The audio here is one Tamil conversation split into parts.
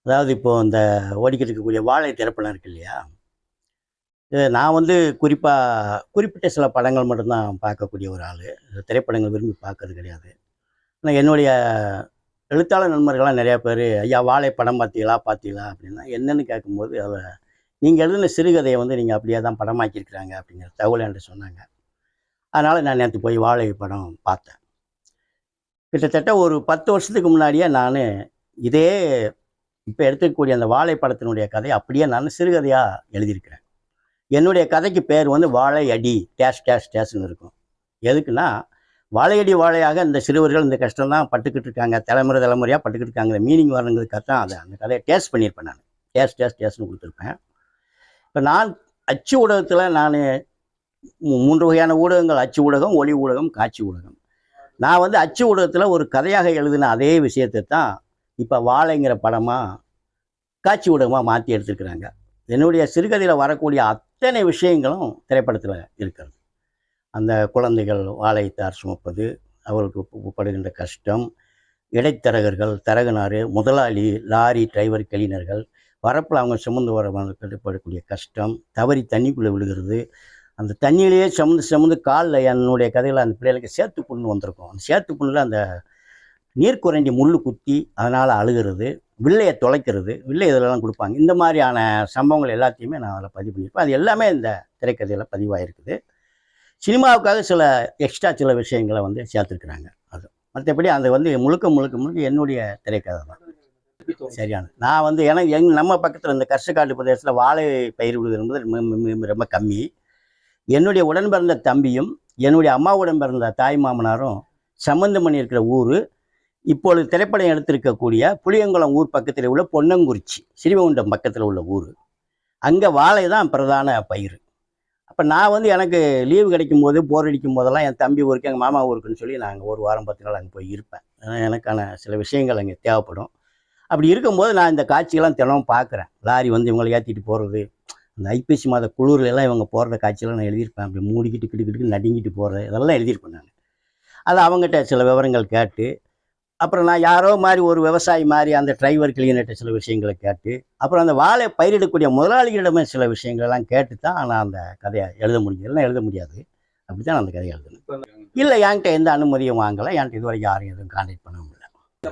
அதாவது இப்போ இந்த ஓடிக்கிட்டு இருக்கக்கூடிய வாழை திரைப்படம் இருக்கு இல்லையா? நான் வந்து குறிப்பிட்ட சில படங்கள் மட்டும் தான் பார்க்கக்கூடிய ஒரு ஆளு. திரைப்படங்கள் விரும்பி பார்க்கறது கிடையாது. ஆனா என்னுடைய எழுத்தாளர் நண்பர்கள்லாம் நெறையா பேரு, "ஐயா வாழை படம் பார்த்தீங்களா? பார்த்தீங்களா?" அப்படின்னா என்னன்னு கேட்கும்போது, "நீங்க எழுதின சிறுகதைய வந்து நீங்க அப்படியே தான் படமாக்கியிருக்கிறாங்க." அப்படிங்கிற தகவல என்ட்ட சொன்னாங்க. அதனால நான் நேத்து போய் வாழை படம் பார்த்தேன். கிட்டத்தட்ட ஒரு 10 வருஷத்துக்கு முன்னாடியே நானு இதே இப்ப எடுத்துக்கக்கூடிய அந்த வாழை படத்தினுடைய கதைய அப்படியே நான் சிறுகதையா எழுதியிருக்கிறேன். என்னுடைய கதைக்கு பேர் வந்து வாழை அடி டேஷ் டேஷ் டேஷ்ன்னு இருக்கும். எதுக்குன்னா, வாழையடி வாழையாக இந்த சிறுவர்கள் இந்த கஷ்டம் தான் பட்டுக்கிட்டு இருக்காங்க. தலைமுறை தலைமுறையா பட்டுக்கிட்டு இருக்காங்க. மீனிங் வரணுங்கிறதுக்காக தான் அந்த கதைய டேஸ்ட் பண்ணியிருப்பேன் நானு. டேஷ் டேஷ் டேஷ்ன்னு குடுத்துருப்பேன். இப்ப நான் அச்சு ஊடகத்தில நானு 3 வகையான ஊடகங்கள் அச்சு ஊடகம், ஒலி ஊடகம், காட்சி ஊடகம். நான் வந்து அச்சு ஊடகத்தில ஒரு கதையாக எழுதின அதே விஷயத்த தான் இப்ப வாழைங்கிற படமா, காட்சி ஊடகமா மாத்தி எடுத்திருக்கிறாங்க. என்னுடைய சிறுகதையில வரக்கூடிய அத்தனை விஷயங்களும் திரைப்படத்தில இருக்கிறது. அந்த குழந்தைகள் வாழைத்தார் சுமப்பது, அவர்களுக்கு படுகின்ற கஷ்டம், இடைத்தரகர்கள், தரகனாரு, முதலாளி, லாரி டிரைவர், கிளீனர்கள், வரப்புல அவங்க சுமந்து வரவங்களுக்கு படக்கூடிய கஷ்டம், தவறி தண்ணிக்குள்ள விழுகிறது. அந்த தண்ணியிலேயே சுமந்து சுமந்து கால்ல என்னுடைய கதையில அந்த பிள்ளைகளுக்கு சேத்து புண்ணு வந்திருக்கும். அந்த சேத்து புண்ணுல அந்த நீர்க்குறைஞ்சி முள்ளு குத்தி, அதனால அழுகுறது, வில்லைய தொலைக்கிறது, வில்லை இதெல்லாம் குடுப்பாங்க. இந்த மாரியான சம்பவங்கள் எல்லாத்தையுமே நான் அதில பதிவு பண்ணியிருப்பேன். அது எல்லாமே இந்த திரைக்கதையில பதிவாயிருக்குது. சினிமாவுக்காக சில எக்ஸ்ட்ரா சில விஷயங்கள வந்து சேர்த்துருக்குறாங்க. அது. மத்தபடி அது வந்து முழுக்க முழுக்க முழுக்க என்னுடைய திரைக்கதை தான். சரியானது. நான் வந்து எனக்கு நம்ம பக்கத்தில இந்த கர்ஷகாட்டு பிரதேசத்தில வாழை பயிரிடுவது என்பது ரொம்ப கம்மி. என்னுடைய உடன் பிறந்த தம்பியும், என்னுடைய அம்மாவுடன் பிறந்த தாய் மாமனாரும் சம்பந்தம் பண்ணியிருக்கிற ஊரு, இப்பொழுது திரைப்படம் எடுத்திருக்கக்கூடிய புளியங்குளம் ஊர் பக்கத்திலே உள்ள பொன்னங்குறிச்சி, ஸ்ரீவைகுண்டம் பக்கத்தில உள்ள ஊரு. அங்க வாழை தான் பிரதான பயிர். அப்ப நான் வந்து எனக்கு லீவு கிடைக்கும்போது, போர் அடிக்கும் போதெல்லாம் என் தம்பி ஊருக்கு, எங்க மாமா ஊருக்குன்னு சொல்லி நாங்க 1 வாரம் 10 நாள் அங்க போய் இருப்பேன். எனக்கான சில விஷயங்கள் அங்கே தேவைப்படும். அப்படி இருக்கும்போது நான் இந்த காட்சியெல்லாம் தினமும் பார்க்குறேன். லாரி வந்து இவங்கள ஏத்திட்டு போறது, அந்த ஐப்பசி மாத குளிர்லலாம் இவங்க போடுற காட்சியெல்லாம் நான் எழுதியிருப்பேன். அப்படி மூடிக்கிட்டு கிடுக்கிடுன்னு நடுங்கிட்டு போறது, இதெல்லாம் எழுதியிருப்பேன் நானு. அத அவங்கட்ட சில விவரங்கள் கேட்டு, அப்புறம் நான் யாரோ மாரி ஒரு விவசாயி மாரி அந்த டிரைவர் கிளீனர்ட்ட சில விஷயங்கள கேட்டு, அப்புறம் அந்த வாழை பயிரிடக்கூடிய முதலாளிகளிடமே சில விஷயங்களெல்லாம் கேட்டு தான் நான் அந்த கதைய எழுத முடியும். இல்லைன்னா எழுத முடியாது. அப்படித்தான் நான் அந்த கதைய எழுதுனேன். இல்ல என்கிட்ட எந்த அனுமதியும் வாங்கல. என்கிட்ட இதுவரைக்கும் யாரையும் எதுவும் கான்டாக்ட் பண்ணவும் இல்ல.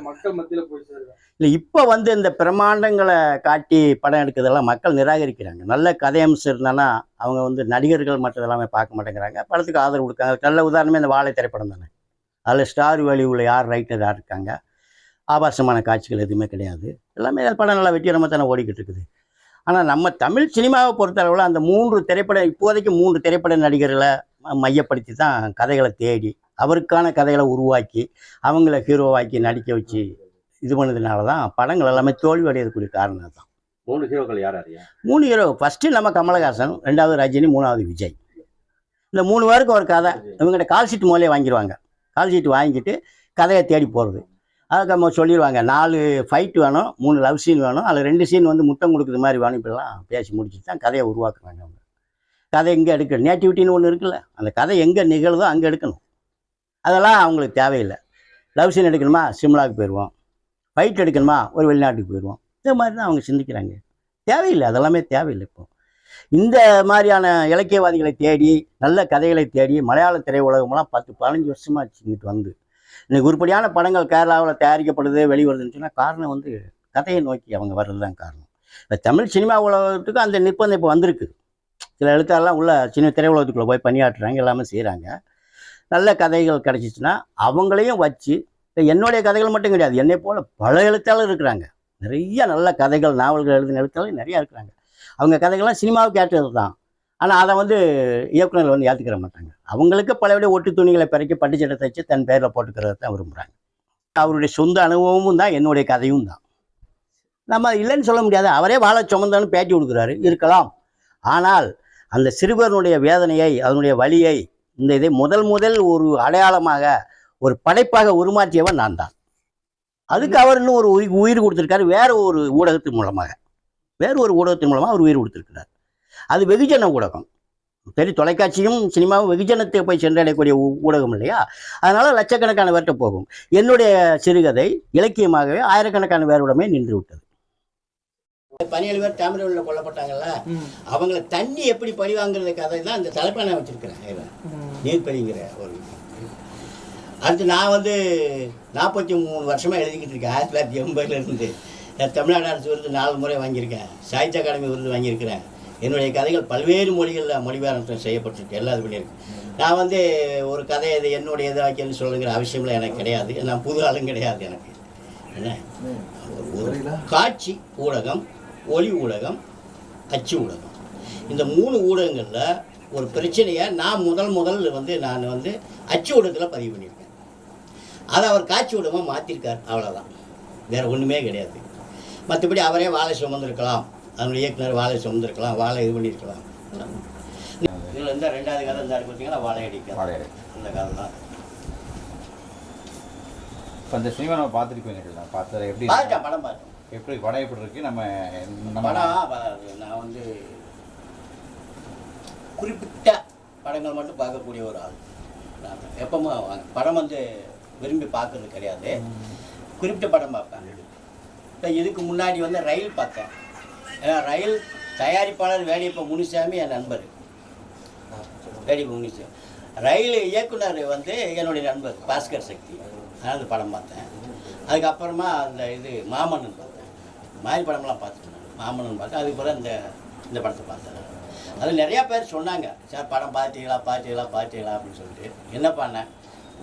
மக்கள் மத்தியில போய் சேருதா? இல்ல இப்ப வந்து இந்த பிரமாண்டங்கள காட்டி படம் எடுக்கிறதெல்லாம் மக்கள் நிராகரிக்கிறாங்க. நல்ல கதையம்சம் இருந்தான்னா, அவங்க வந்து நடிகர்கள் மற்றது எல்லாமே பார்க்க மாட்டேங்கிறாங்க. படத்துக்கு ஆதரவு குடுக்காங்க. நல்ல உதாரணமே இந்த வாழை திரைப்படம் தானே. அதில ஸ்டார் வேல்யூவுல யார் ரைட்டர் யார் இருக்காங்க? ஆபாசமான காட்சிகள் எதுவுமே கிடையாது. எல்லாமே படம் நல்லா வெற்றிகரமா தானே ஓடிக்கிட்டு இருக்குது. ஆனா நம்ம தமிழ் சினிமாவ பொறுத்தளவுல அந்த 3 திரைப்படம் இப்போதைக்கு 3 திரைப்பட நடிகர்கள மையப்படுத்தி தான் கதைகள தேடி, அவருக்கான கதைகள உருவாக்கி, அவங்கள ஹீரோவாக்கி நடிக்க வச்சு இது பண்ணதுனால தான் படங்கள் எல்லாமே தோல்வி அடையறதுக்குரிய காரணம் அதான். 3 ஹீரோக்கள் யார் யாருயா? 3 ஹீரோ ஃபர்ஸ்ட்டு நம்ம கமலஹாசன், 2வது ரஜினி, 3வது விஜய். இந்த 3 பேருக்கு ஒரு கதை. இவங்ககிட்ட கால் ஷீட் முதல்லயே வாங்கிருவாங்க. கால் ஷீட் வாங்கிட்டு கதைய தேடி போறது. அதுக்கு நம்ம சொல்லிருவாங்க 4 ஃபைட் வேணும், 3 லவ் சீன் வேணும். அதில 2 சீன் வந்து முத்தம் குடுக்குற மாரி வேணும். இப்படிலாம் பேசி முடிச்சுட்டு தான் கதைய உருவாக்குறாங்க அவங்க. கதை எங்க எடுக்கணும்? நேட்டிவிட்டின்னு ஒண்ணு இருக்குல்ல. அந்த கதை எங்க நிகழுதோ அங்க எடுக்கணும். அதெல்லாம் அவங்களுக்கு தேவையில்ல. லவ் சீன் எடுக்கணுமா? சிம்லாவுக்கு போயிருவோம். ஃபைட் எடுக்கணுமா? ஒரு வெளிநாட்டுக்கு போயிருவோம். இந்த மாரி தான் அவங்க சிந்திக்கிறாங்க. தேவையில்ல. அதெல்லாமே தேவையில்ல இப்போ. இந்த மாரியான இலக்கியவாதிகளை தேடி, நல்ல கதைகளை தேடி மலையாள திரையுலகமெல்லாம் 10, 15 வருஷமா ஆச்சு இங்கிட்டு வந்து. இன்னைக்கு உருப்படியான படங்கள் கேரளாவுல தயாரிக்கப்படுது, வெளிவருதுன்னு சொன்னா காரணம் வந்து கதையை நோக்கி அவங்க வர்றது தான் காரணம். இந்த தமிழ் சினிமா உலகத்துக்கு அந்த நிர்பந்தம் இப்போ வந்திருக்கு. சில எழுத்தாளர்லாம் உள்ள சின்ன திரையுலகத்துக்குள்ள போய் பணியாற்றுறாங்க, எல்லாமே செய்றாங்க. நல்ல கதைகள் கிடைச்சிச்சுன்னா, அவங்களையும் வச்சு என்னுடைய கதைகள் மட்டும் கிடையாது. என்னைப் போல பல எழுத்தாளர் இருக்கிறாங்க. நிறைய நல்ல கதைகள், நாவல்கள் எழுதின எழுத்தாளர் நிறைய இருக்கிறாங்க. அவங்க கதைகள்லாம் சினிமாவுக்கு ஏற்றது தான். ஆனா அத வந்து இயக்குனர்கள் வந்து ஏத்துக்கிற மாட்டாங்க. அவங்களுக்கு பலபடி ஒட்டு துணிகள பெரக்கி பட்டு சட்டை தச்சு தன் பேர்ல போட்டுக்கிறத தான் விரும்புறாங்க. அவருடைய சொந்த அனுபவமும் தான் என்னுடைய கதையும் தான். நம்ம இல்லைன்னு சொல்ல முடியாது. அவரே வாழ சுமந்தன்னு பேட்டி கொடுக்குறாரு. இருக்கலாம். ஆனால் அந்த சிறுவனுடைய வேதனையை, அதனுடைய வலியை, இதை முதல் ஒரு அடையாளமாக, ஒரு படைப்பாக உருமாற்றியவன் நான் தான். அதுக்கு அவர் இன்னும் ஒரு உயிர் கொடுத்திருக்காரு. வேற ஒரு ஊடகத்தின் மூலமாக. வேற ஒரு ஊடகத்தின் மூலமா அவர் உயிர் கொடுத்திருக்கிறார். அது வெகுஜன ஊடகம். சரி, தொலைக்காட்சியும் சினிமாவும் வெகுஜனத்தை போய் சென்றடையக்கூடிய ஊடகம் இல்லையா? அதனால லட்சக்கணக்கான பேர்கிட்ட போகும். என்னுடைய சிறுகதை இலக்கியமாகவே ஆயிரக்கணக்கான பேரிடமே நின்று விட்டது. 17 பேர் தாமிரவழியில் கொல்லப்பட்டாங்கல்ல, அவங்கள தண்ணி எப்படி பழி வாங்குறது கதை தான் இந்த தலைப்பை நான் வச்சுருக்கிறேன். நீர்ப்பழிங்கிற ஒரு அடுத்து நான் வந்து 43 வருஷமாக எழுதிக்கிட்டு இருக்கேன். 1980 தமிழ்நாடு அரசு விருது 4 முறை வாங்கியிருக்கேன். சாகித்ய அகாடமி விருது வாங்கியிருக்கிறேன். என்னுடைய கதைகள் பல்வேறு மொழிகளில் மொழிபெயர்ப்பு செய்யப்பட்டிருக்கு. எல்லாம் இது பண்ணியிருக்கு. நான் வந்து ஒரு கதை இது என்னுடைய இதை வைக்கணும்னு சொல்லுங்கிற அவசியம்லாம் எனக்கு கிடையாது. நான் புது ஆளும் கிடையாது. எனக்கு என்ன ஒரு காட்சி ஊடகம், ஒளி ஊடகம், அச்சு ஊடகம், இந்த 3 ஊடகங்களில் ஒரு பிரச்சனையை நான் முதல் வந்து நான் வந்து அச்சு ஊடகத்தில் பதிவு பண்ணியிருக்கேன். அதை அவர் காட்சி ஊடகமாக மாற்றிருக்கார். அவ்வளோதான், வேறு ஒன்றுமே கிடையாது. மற்றபடி அவரே வாழை சுமந்திருக்கலாம், அதனுடைய இயக்குனர் வாழை சுமந்திருக்கலாம், வாழை இது பண்ணியிருக்கலாம். இதில் இருந்தால் 2வது கதை இருந்தாரு பார்த்தீங்கன்னா வாழை அடிக்க அந்த கதை தான். இப்போ இந்த சினிமா நம்ம பார்த்துருக்கோம். பார்த்தது எப்படி பார்த்தேன், படம் பார்த்தேன். எப்படி படம் எப்படி இருக்கு? நம்ம படம் நான் வந்து குறிப்பிட்ட படங்கள் மட்டும் பார்க்கக்கூடிய ஒரு ஆள். நான் எப்பவும் படம் வந்து விரும்பி பார்க்கறது கிடையாது. குறிப்பிட்ட படம் பார்ப்பேன். இப்போ இதுக்கு முன்னாடி வந்து ரயில் பார்த்தேன். ஏன்னா ரயில் தயாரிப்பாளர் வேடியப்ப முனிசாமி என் நண்பர். வேடியப்ப முனிசாமி ரயில் இயக்குனர் வந்து என்னுடைய நண்பர் பாஸ்கர் சக்தி. அதனால் அந்த படம் பார்த்தேன். அதுக்கப்புறமா அந்த இது மாமன்னன் பார்த்தேன். மாதிரி படம்லாம் பார்த்துட்டேன். மாமன்னன் பார்த்தேன். அதுக்கப்புறம் இந்த படத்தை பார்த்தேன். அதில் நிறையா பேர் சொன்னாங்க, சார் படம் பார்த்தீங்களா அப்படின்னு சொல்லிட்டு. என்ன பண்ணேன்,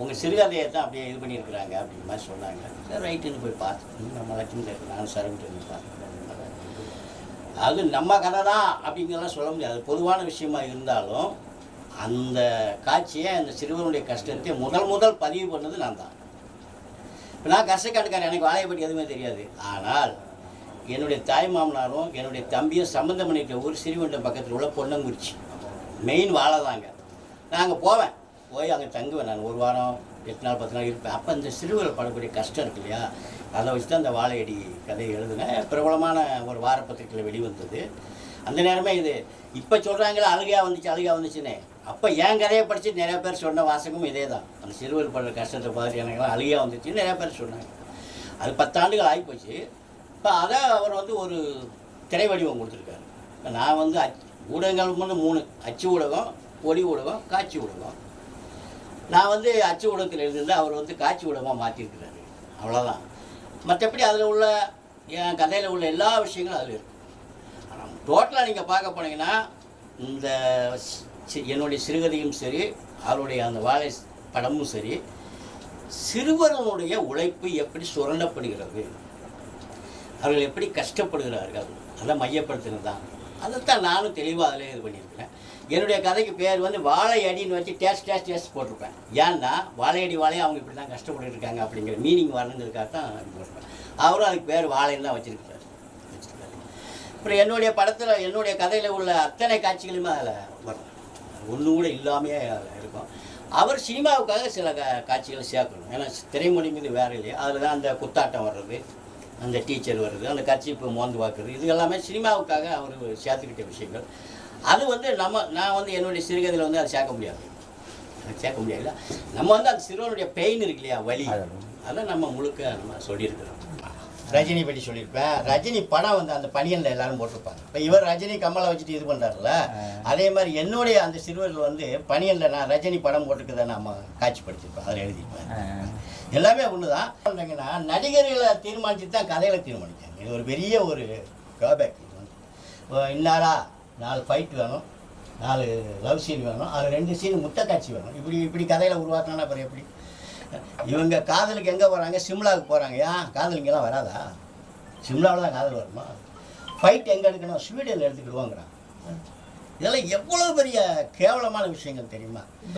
உங்கள் சிறுகதையை தான் அப்படியே இது பண்ணியிருக்கிறாங்க அப்படிங்கிற மாதிரி சொன்னாங்க. சார் ரைட்டுன்னு போய் பார்த்தேன். நம்ம லட்சுமி சார் நானும் சரவிட்டு பார்த்தேன். அது நம்ம கதை தான் அப்படிங்கிறலாம் சொல்ல முடியாது. பொதுவான விஷயமா இருந்தாலும் அந்த காட்சியை, அந்த சிறுவனுடைய கஷ்டத்தை முதல் பதிவு பண்ணது நான் தான். இப்போ நான் கஷ்டக்காட்டுக்காரன், எனக்கு வாழையை பற்றி எதுவுமே தெரியாது. ஆனால் என்னுடைய தாய் மாமனாரும் என்னுடைய தம்பியும் சம்மந்தம் பண்ணிட்ட ஊர் சிறுவண்டம் பக்கத்தில் உள்ள பொன்னங்குறிச்சி. மெயின் வாழை தாங்க. நான் அங்கே போய் அங்கே தங்குவேன். நான் 1 வாரம் 8 நாள் 10 நாள் இருப்பேன். அப்போ இந்த சிறுவர்கள் படக்கூடிய கஷ்டம் இருக்கு இல்லையா, அதை வச்சு தான் அந்த வாழையடி கதையை எழுதுனேன். பிரபலமான ஒரு வார பத்திரிகையில் வெளிவந்தது. அந்த நேரமே இது இப்போ சொல்கிறாங்களே அழுகையாக வந்துச்சுன்னே, அப்போ என் கதையை படித்து நிறையா பேர் சொன்ன வாசகமும் இதே தான். அந்த சிறுவர் படுற கஷ்டத்தை பார்த்து எனக்குலாம் அழுகையாக வந்துச்சுன்னு நிறையா பேர் சொன்னாங்க. அது 10 ஆண்டுகள் ஆகிப்போச்சு. இப்போ அதை அவர் வந்து ஒரு திரை வடிவம் கொடுத்துருக்காரு. இப்போ நான் வந்து ஊடகங்கள் வந்து 3: அச்சு ஊடகம், ஒளி ஊடகம், காட்சி ஊடகம். நான் வந்து அச்சு ஊடகத்தில் எழுதியிருந்தால் அவர் வந்து காட்சி ஊடகமாக மாற்றிருக்கிறாரு. அவ்வளோதான். மற்றபடி அதில் உள்ள என் கதையில் உள்ள எல்லா விஷயங்களும் அதில் இருக்குது. ஆனால் டோட்டலாக நீங்கள் பார்க்க போனீங்கன்னா இந்த என்னுடைய சிறுகதையும் சரி, அவருடைய அந்த வாழை படமும் சரி, சிறுவர்களுடைய உழைப்பு எப்படி சுரண்டப்படுகிறது, அவர்கள் எப்படி கஷ்டப்படுகிறார்கள், அதை மையப்படுத்தினது தான். அதைத்தான் நானும் தெளிவாக அதில் இது பண்ணியிருக்கிறேன். என்னுடைய கதைக்கு பேர் வந்து வாழை அடின்னு வச்சு டேஸ்ட் போட்டிருப்பேன். ஏன்னா வாழையடி அவங்க இப்படி தான் கஷ்டப்பட்டு இருக்காங்க அப்படிங்கிற மீனிங் வரணுங்கிறதுக்காக தான் போட்டிருப்பேன். அவரும் அதுக்கு பேர் வாழைன்னு தான் வச்சுருக்காரு. அப்புறம் என்னுடைய படத்தில், என்னுடைய கதையில் உள்ள அத்தனை காட்சிகளுமே அதில் வரும். ஒன்று கூட இல்லாமையே இருக்கும். அவர் சினிமாவுக்காக சில காட்சிகளை சேர்க்கணும். ஏன்னா திரைமொழிங்கிறது வேறு இல்லையா, அதில் தான் அந்த குத்தாட்டம் வர்றது, அந்த டீச்சர் வர்றது, அந்த கட்சிப்பு மோந்து பார்க்குறது, இது எல்லாமே சினிமாவுக்காக அவர் சேர்த்துக்கிட்ட விஷயங்கள். அது வந்து நான் வந்து என்னுடைய சிறுகதையில் வந்து அதை சேர்க்க முடியாது. நம்ம வந்து அந்த சிறுவனுடைய பெயின் இருக்கு இல்லையா, வலி, அதை நம்ம முழுக்க நம்ம சொல்லியிருக்கிறோம். ரஜினி பற்றி சொல்லியிருப்பேன். ரஜினி படம் வந்து அந்த பனியனில் எல்லாரும் போட்டிருப்பாங்க. இப்போ இவர் ரஜினி கமலை வச்சுட்டு இது பண்ணுறாருல, அதே மாதிரி என்னுடைய அந்த சிறுவர்கள் வந்து பனியனில் நான் ரஜினி படம் போட்டுருக்கதை நம்ம காட்சிப்படுத்திருப்பேன், அதில் எழுதியிருப்பேன். எல்லாமே ஒன்று தான். பண்ணுறீங்கன்னா நடிகர்களை தீர்மானித்து தான் கதைகளை தீர்மானிக்காங்க. இது ஒரு பெரிய ஒரு ட்ராபேக். இது வந்து இன்னாரா 4 ஃபைட் வேணும், 4 லவ் சீன் வேணும், அது 2 சீன் முட்டை காட்சி வேணும். இப்படி கதையில் உருவாக்கினா அப்புறம் எப்படி? இவங்க காதலுக்கு எங்கே போகிறாங்க? சிம்லாவுக்கு போகிறாங்க. ஏன் காதல் இங்கெல்லாம் வராதா? சிம்லாவில் தான் காதல் வருமா? ஃபைட் எங்கே எடுக்கணும்? ஸ்வீடனில் எடுத்துக்கிடுவாங்கிறாங்க. இதெல்லாம் எவ்வளோ பெரிய கேவலமான விஷயங்கள் தெரியுமா?